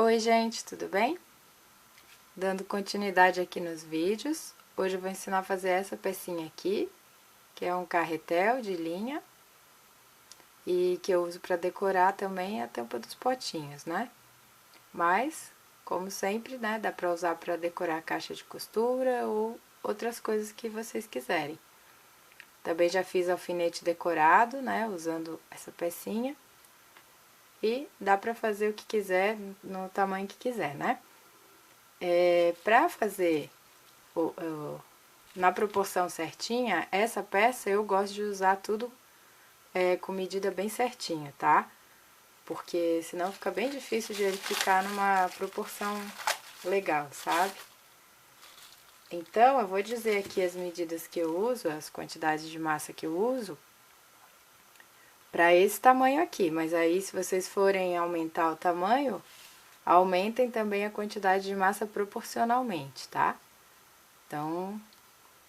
Oi gente, tudo bem? Dando continuidade aqui nos vídeos, hoje eu vou ensinar a fazer essa pecinha aqui, que é um carretel de linha e que eu uso para decorar também a tampa dos potinhos, né? Mas, como sempre, né, dá para usar para decorar a caixa de costura ou outras coisas que vocês quiserem. Também já fiz alfinete decorado, né, usando essa pecinha. E dá para fazer o que quiser, no tamanho que quiser, né? Para fazer na proporção certinha, essa peça eu gosto de usar tudo com medida bem certinha, tá? Porque senão fica bem difícil de ele ficar numa proporção legal, sabe? Então, eu vou dizer aqui as medidas que eu uso, as quantidades de massa que eu uso, para esse tamanho aqui. Mas aí, se vocês forem aumentar o tamanho, aumentem também a quantidade de massa proporcionalmente, tá? Então,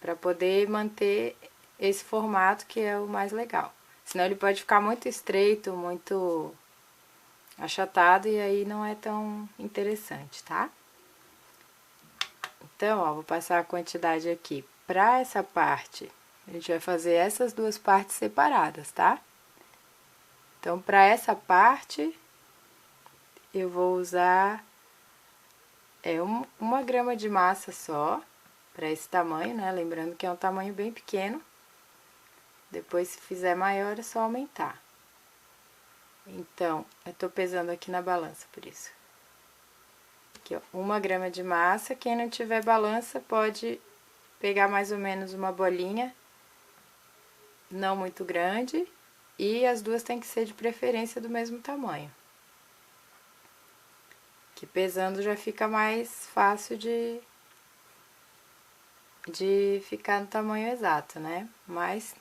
para poder manter esse formato que é o mais legal. Senão ele pode ficar muito estreito, muito achatado e aí não é tão interessante, tá? Então, ó, vou passar a quantidade aqui. Para essa parte, a gente vai fazer essas duas partes separadas, tá? Então, para essa parte, eu vou usar 1 grama de massa só, para esse tamanho, né? Lembrando que é um tamanho bem pequeno. Depois, se fizer maior, é só aumentar. Então, eu tô pesando aqui na balança, por isso. Aqui, ó, 1 grama de massa. Quem não tiver balança, pode pegar mais ou menos uma bolinha, não muito grande, e as duas tem que ser de preferência do mesmo tamanho. Que pesando já fica mais fácil de ficar no tamanho exato, né? Mas,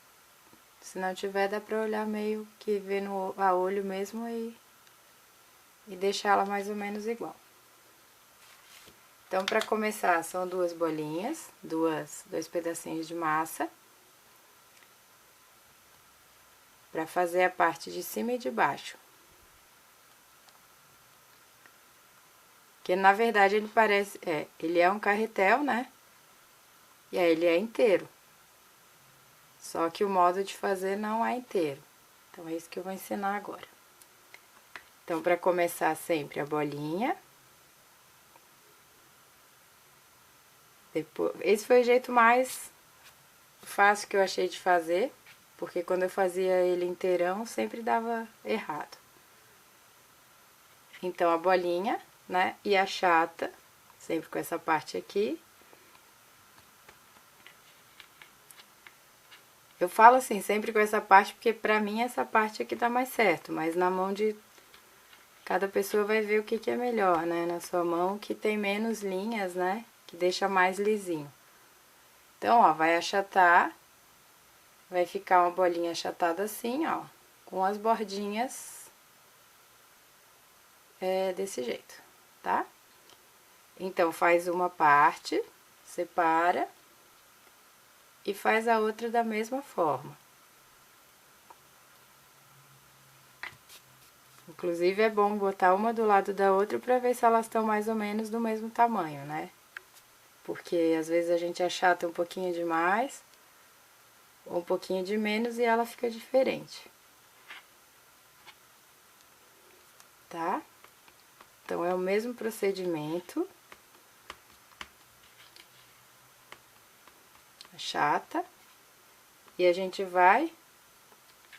se não tiver, dá pra olhar meio que ver a olho mesmo e deixar ela mais ou menos igual. Então, para começar, são 2 bolinhas, 2 pedacinhos de massa. Para fazer a parte de cima e de baixo. Que na verdade ele parece, ele é um carretel, né? E aí ele é inteiro. Só que o modo de fazer não é inteiro. Então é isso que eu vou ensinar agora. Então, para começar sempre a bolinha. Depois, esse foi o jeito mais fácil que eu achei de fazer, porque quando eu fazia ele inteirão, sempre dava errado. Então, a bolinha, né, e a chata, sempre com essa parte aqui. Eu falo assim, sempre com essa parte, porque pra mim essa parte aqui tá mais certo, mas na mão de cada pessoa vai ver o que é melhor, né? Na sua mão que tem menos linhas, né? Que deixa mais lisinho. Então, ó, vai achatar, vai ficar uma bolinha achatada assim, ó, com as bordinhas desse jeito, tá? Então, faz uma parte, separa e faz a outra da mesma forma. Inclusive, é bom botar uma do lado da outra pra ver se elas estão mais ou menos do mesmo tamanho, né? Porque às vezes a gente achata um pouquinho demais ou um pouquinho de menos e ela fica diferente. Tá? Então, é o mesmo procedimento. Achata. E a gente vai,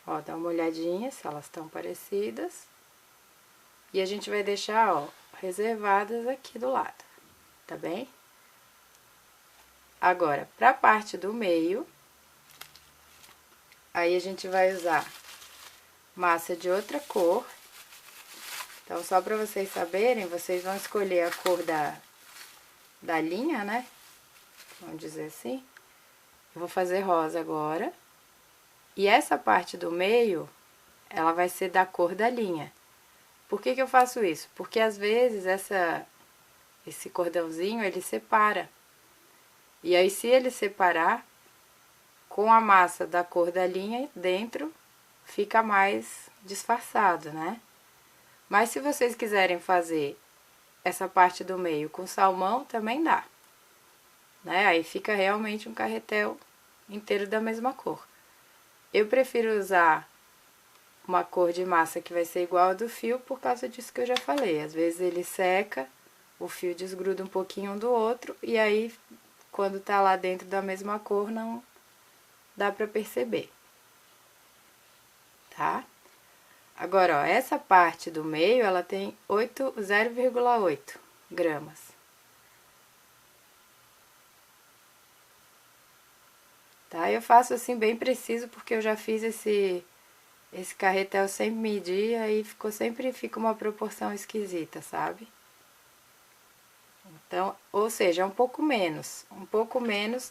ó, dar uma olhadinha se elas estão parecidas. E a gente vai deixar, ó, reservadas aqui do lado, tá bem? Agora, pra parte do meio, aí a gente vai usar massa de outra cor. Então, só pra vocês saberem, vocês vão escolher a cor da linha, né? Vamos dizer assim. Eu vou fazer rosa agora. E essa parte do meio, ela vai ser da cor da linha. Por que eu faço isso? Porque às vezes esse cordãozinho, ele separa. E aí, se ele separar, com a massa da cor da linha dentro, fica mais disfarçado, né? Mas se vocês quiserem fazer essa parte do meio com salmão, também dá, né? Aí fica realmente um carretel inteiro da mesma cor. Eu prefiro usar uma cor de massa que vai ser igual a do fio por causa disso que eu já falei. Às vezes ele seca, o fio desgruda um pouquinho um do outro e aí quando tá lá dentro da mesma cor não dá pra perceber, tá? Agora, ó, essa parte do meio ela tem 0,8 gramas. Tá? Eu faço assim bem preciso porque eu já fiz esse carretel sem medir, aí fica uma proporção esquisita, sabe? Então, ou seja, é um pouco menos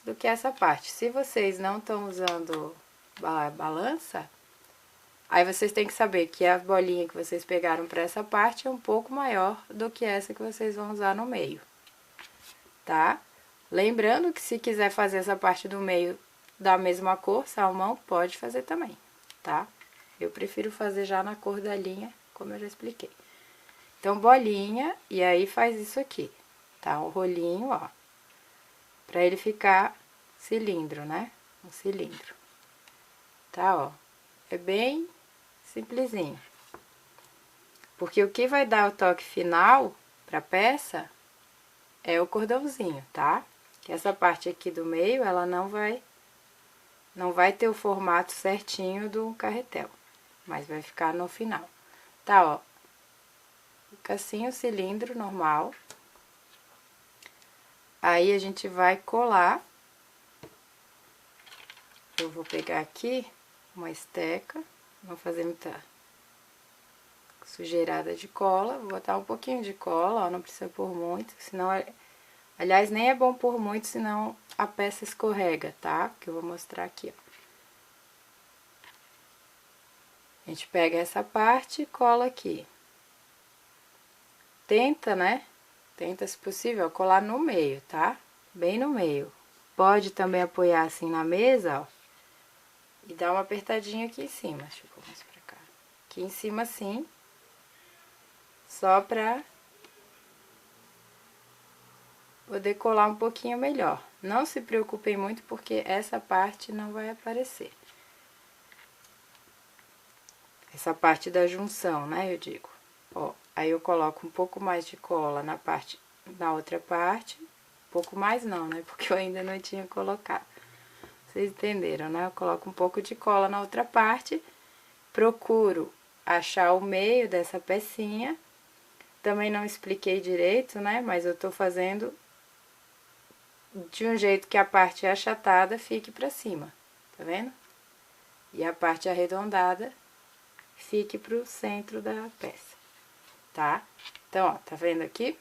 do que essa parte. Se vocês não estão usando balança, aí vocês têm que saber que a bolinha que vocês pegaram para essa parte é um pouco maior do que essa que vocês vão usar no meio, tá? Lembrando que se quiser fazer essa parte do meio da mesma cor, salmão, pode fazer também, tá? Eu prefiro fazer já na cor da linha, como eu já expliquei. Então, bolinha, e aí faz isso aqui, tá? Um rolinho, ó, pra ele ficar cilindro, né? Um cilindro. Tá, ó. É bem simplesinho. Porque o que vai dar o toque final pra peça é o cordãozinho, tá? Que essa parte aqui do meio, ela não vai ter o formato certinho do carretel, mas vai ficar no final. Tá, ó. Fica assim o cilindro normal. Aí a gente vai colar. Eu vou pegar aqui uma esteca, não vou fazer muita sujeirada de cola, vou botar um pouquinho de cola, ó, não precisa pôr muito, senão... Aliás, nem é bom pôr muito, senão a peça escorrega, tá? Que eu vou mostrar aqui, ó. A gente pega essa parte e cola aqui. Tenta, né? Tenta, se possível, colar no meio, tá? Bem no meio. Pode também apoiar assim na mesa, ó. E dar uma apertadinha aqui em cima. Deixa eu pôr mais pra cá. Aqui em cima, assim. Só pra poder colar um pouquinho melhor. Não se preocupem muito, porque essa parte não vai aparecer. Essa parte da junção, né, eu digo. Ó, aí eu coloco um pouco mais de cola na outra parte. Um pouco mais não, né, porque eu ainda não tinha colocado. Vocês entenderam, né? Eu coloco um pouco de cola na outra parte. Procuro achar o meio dessa pecinha. Também não expliquei direito, né, mas eu tô fazendo de um jeito que a parte achatada fique pra cima, tá vendo? E a parte arredondada fique pro centro da peça, tá? Então, ó, tá vendo aqui?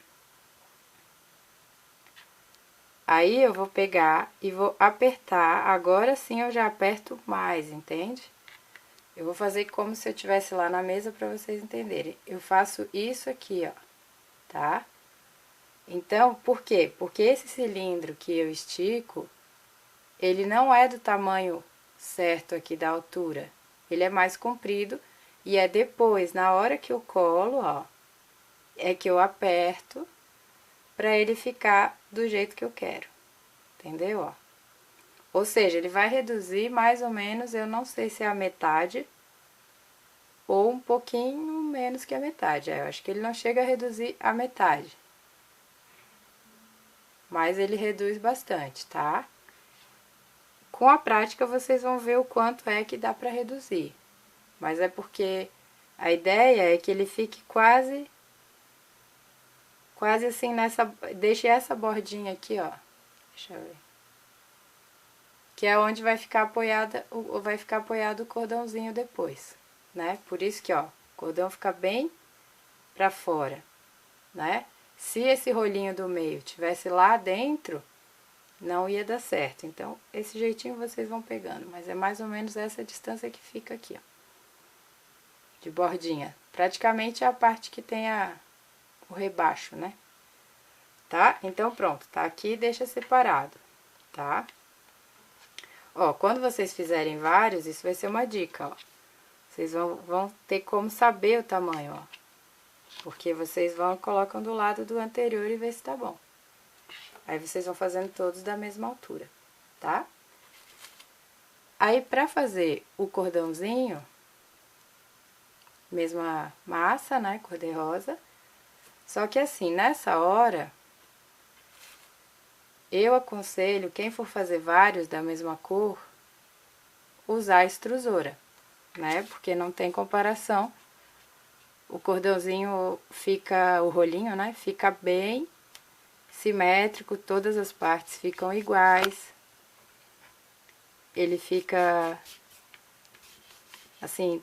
Aí eu vou pegar e vou apertar, agora sim eu já aperto mais, entende? Eu vou fazer como se eu estivesse lá na mesa pra vocês entenderem. Eu faço isso aqui, ó, tá? Então, por quê? Porque esse cilindro que eu estico, ele não é do tamanho certo aqui da altura. Ele é mais comprido e é depois, na hora que eu colo, ó, é que eu aperto pra ele ficar do jeito que eu quero. Entendeu, ó? Ou seja, ele vai reduzir mais ou menos, eu não sei se é a metade ou um pouquinho menos que a metade. Eu acho que ele não chega a reduzir a metade. Mas ele reduz bastante, tá? Com a prática vocês vão ver o quanto é que dá pra reduzir. Mas é porque a ideia é que ele fique quase assim nessa... Deixe essa bordinha aqui, ó. Deixa eu ver. Que é onde vai ficar apoiado o cordãozinho depois, né? Por isso que, ó, o cordão fica bem pra fora, né? Se esse rolinho do meio tivesse lá dentro, não ia dar certo. Então, esse jeitinho vocês vão pegando, mas é mais ou menos essa distância que fica aqui, ó. De bordinha. Praticamente é a parte que tem o rebaixo, né? Tá? Então, pronto. Tá aqui, deixa separado, tá? Ó, quando vocês fizerem vários, isso vai ser uma dica, ó. Vocês vão ter como saber o tamanho, ó. Porque vocês vão e colocam do lado do anterior e vê se tá bom. Aí vocês vão fazendo todos da mesma altura, tá? Aí pra fazer o cordãozinho, mesma massa, né, cor-de-rosa. Só que assim, nessa hora, eu aconselho, quem for fazer vários da mesma cor, usar a extrusora, né? Porque não tem comparação. O cordãozinho fica, o rolinho, né? Fica bem simétrico, todas as partes ficam iguais. Ele fica, assim,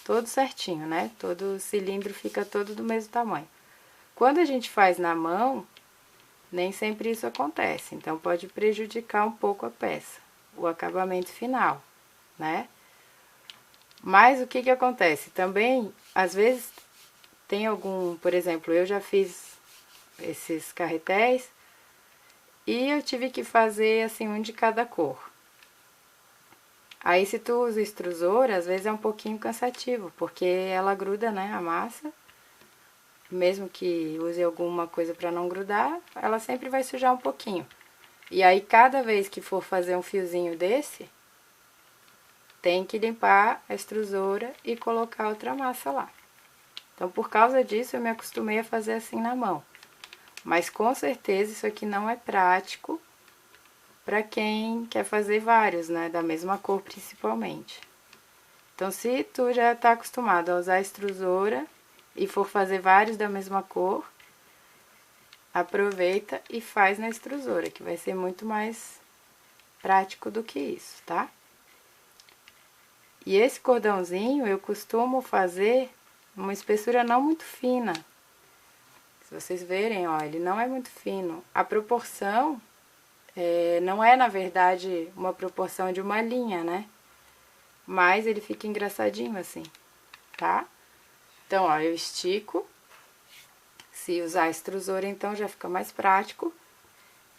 todo certinho, né? Todo cilindro fica todo do mesmo tamanho. Quando a gente faz na mão, nem sempre isso acontece, então pode prejudicar um pouco a peça, o acabamento final, né? Mas o que que acontece? Também, às vezes, tem algum, por exemplo, eu já fiz esses carretéis e eu tive que fazer assim um de cada cor. Aí se tu usa extrusora, às vezes é um pouquinho cansativo, porque ela gruda, né, a massa. Mesmo que use alguma coisa para não grudar, ela sempre vai sujar um pouquinho. E aí, cada vez que for fazer um fiozinho desse, tem que limpar a extrusora e colocar outra massa lá. Então, por causa disso, eu me acostumei a fazer assim na mão. Mas, com certeza, isso aqui não é prático para quem quer fazer vários, né? Da mesma cor, principalmente. Então, se tu já tá acostumado a usar a extrusora e for fazer vários da mesma cor, aproveita e faz na extrusora, que vai ser muito mais prático do que isso, tá? E esse cordãozinho eu costumo fazer uma espessura não muito fina. Se vocês verem, ó, ele não é muito fino. A proporção não é, na verdade, uma proporção de uma linha, né? Mas ele fica engraçadinho assim, tá? Então, ó, eu estico. Se usar a extrusora, então, já fica mais prático.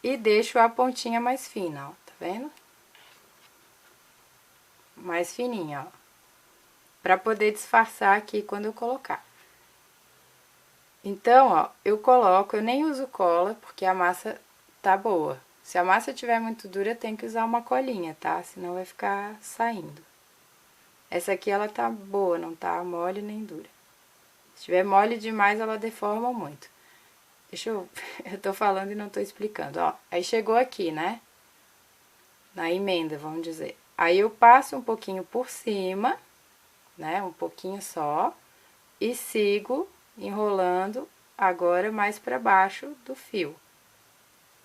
E deixo a pontinha mais fina, ó, tá vendo? Mais fininha, ó. Pra poder disfarçar aqui quando eu colocar. Então, ó, eu coloco, eu nem uso cola, porque a massa tá boa. Se a massa tiver muito dura, tem que usar uma colinha, tá? Senão vai ficar saindo. Essa aqui, ela tá boa, não tá mole nem dura. Se tiver mole demais, ela deforma muito. Deixa eu... Eu tô falando e não tô explicando, ó. Aí chegou aqui, né? Na emenda, vamos dizer. Aí eu passo um pouquinho por cima, né? Um pouquinho só. E sigo enrolando agora mais pra baixo do fio,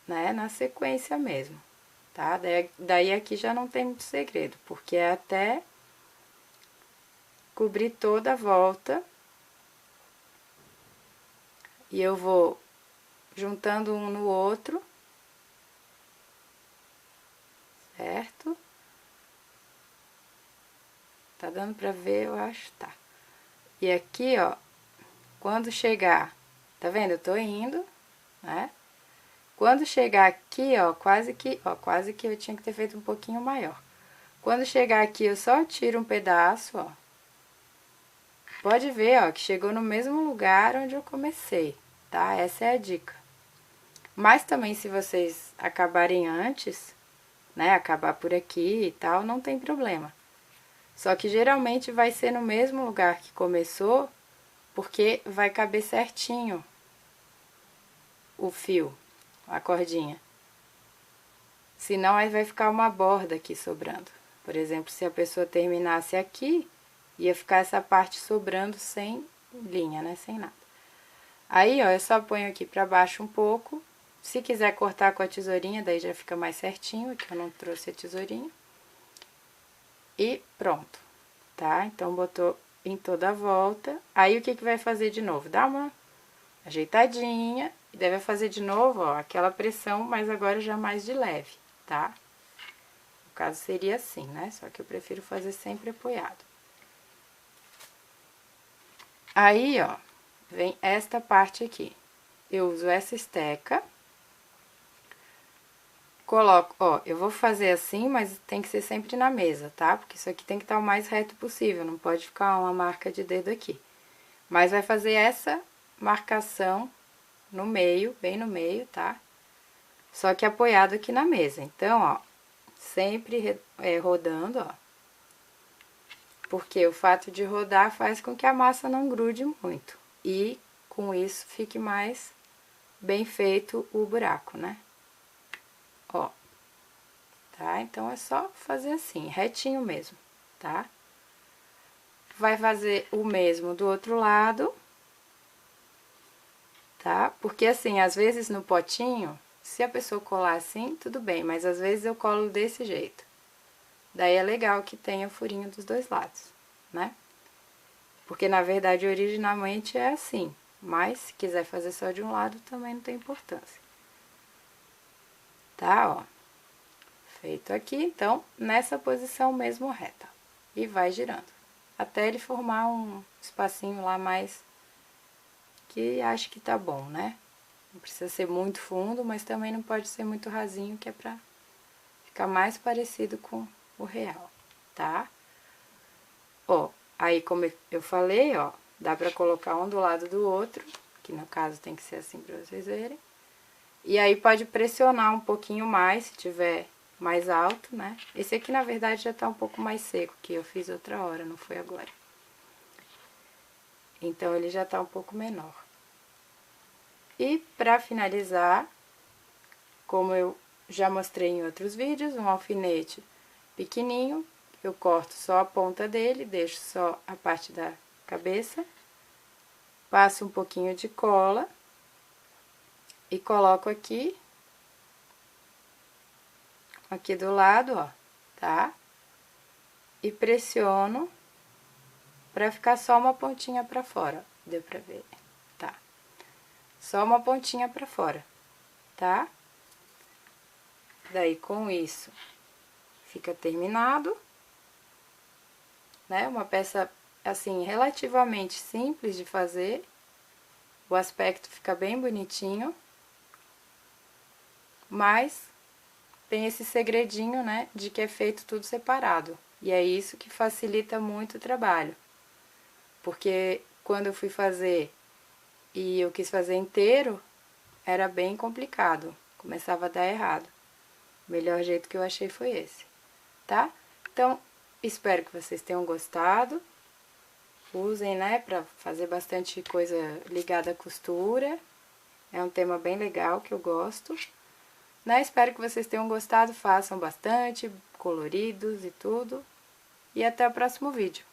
né? Na sequência mesmo, tá? Daí aqui já não tem muito segredo, porque é até cobrir toda a volta. E eu vou juntando um no outro, certo? Tá dando pra ver, eu acho, tá. E aqui, ó, quando chegar, tá vendo? Eu tô indo, né? Quando chegar aqui, ó, quase que eu tinha que ter feito um pouquinho maior. Quando chegar aqui, eu só tiro um pedaço, ó. Pode ver, ó, que chegou no mesmo lugar onde eu comecei, tá? Essa é a dica. Mas também, se vocês acabarem antes, né, acabar por aqui e tal, não tem problema. Só que geralmente vai ser no mesmo lugar que começou, porque vai caber certinho o fio, a cordinha. Senão aí vai ficar uma borda aqui sobrando. Por exemplo, se a pessoa terminasse aqui, ia ficar essa parte sobrando sem linha, né, sem nada. Aí, ó, eu só ponho aqui pra baixo um pouco. Se quiser cortar com a tesourinha, daí já fica mais certinho, aqui eu não trouxe a tesourinha. E pronto, tá? Então, botou em toda a volta. Aí, o que que vai fazer de novo? Dá uma ajeitadinha e deve fazer de novo, ó, aquela pressão, mas agora já mais de leve, tá? No caso, seria assim, né? Só que eu prefiro fazer sempre apoiado. Aí, ó, vem esta parte aqui. Eu uso essa esteca. Coloco, ó, eu vou fazer assim, mas tem que ser sempre na mesa, tá? Porque isso aqui tem que estar o mais reto possível, não pode ficar uma marca de dedo aqui. Mas vai fazer essa marcação no meio, bem no meio, tá? Só que apoiado aqui na mesa. Então, ó, sempre rodando, ó. Porque o fato de rodar faz com que a massa não grude muito. E com isso fique mais bem feito o buraco, né? Ó. Tá? Então, é só fazer assim, retinho mesmo, tá? Vai fazer o mesmo do outro lado, tá? Porque assim, às vezes no potinho, se a pessoa colar assim, tudo bem, mas às vezes eu colo desse jeito. Daí é legal que tenha furinho dos dois lados, né? Porque na verdade originalmente é assim, mas se quiser fazer só de um lado também não tem importância. Tá, ó. Feito aqui, então, nessa posição mesmo reta. E vai girando. Até ele formar um espacinho lá mais que acho que tá bom, né? Não precisa ser muito fundo, mas também não pode ser muito rasinho, que é pra ficar mais parecido com o real, tá? Ó, aí como eu falei, ó, dá pra colocar um do lado do outro, que no caso tem que ser assim pra vocês verem. E aí pode pressionar um pouquinho mais, se tiver mais alto, né? Esse aqui, na verdade, já tá um pouco mais seco, que eu fiz outra hora, não foi agora. Então, ele já tá um pouco menor. E pra finalizar, como eu já mostrei em outros vídeos, um alfinete pequenininho, eu corto só a ponta dele, deixo só a parte da cabeça, passo um pouquinho de cola e coloco aqui do lado, ó, tá? E pressiono pra ficar só uma pontinha pra fora, deu pra ver, tá? Só uma pontinha pra fora, tá? Daí, com isso, fica terminado, né? Uma peça, assim, relativamente simples de fazer. O aspecto fica bem bonitinho. Mas tem esse segredinho, né, de que é feito tudo separado. E é isso que facilita muito o trabalho. Porque quando eu fui fazer e eu quis fazer inteiro, era bem complicado. Começava a dar errado. O melhor jeito que eu achei foi esse, tá? Então, espero que vocês tenham gostado. Usem, né, pra fazer bastante coisa ligada à costura. É um tema bem legal que eu gosto. Né? Espero que vocês tenham gostado, façam bastante, coloridos e tudo. E até o próximo vídeo.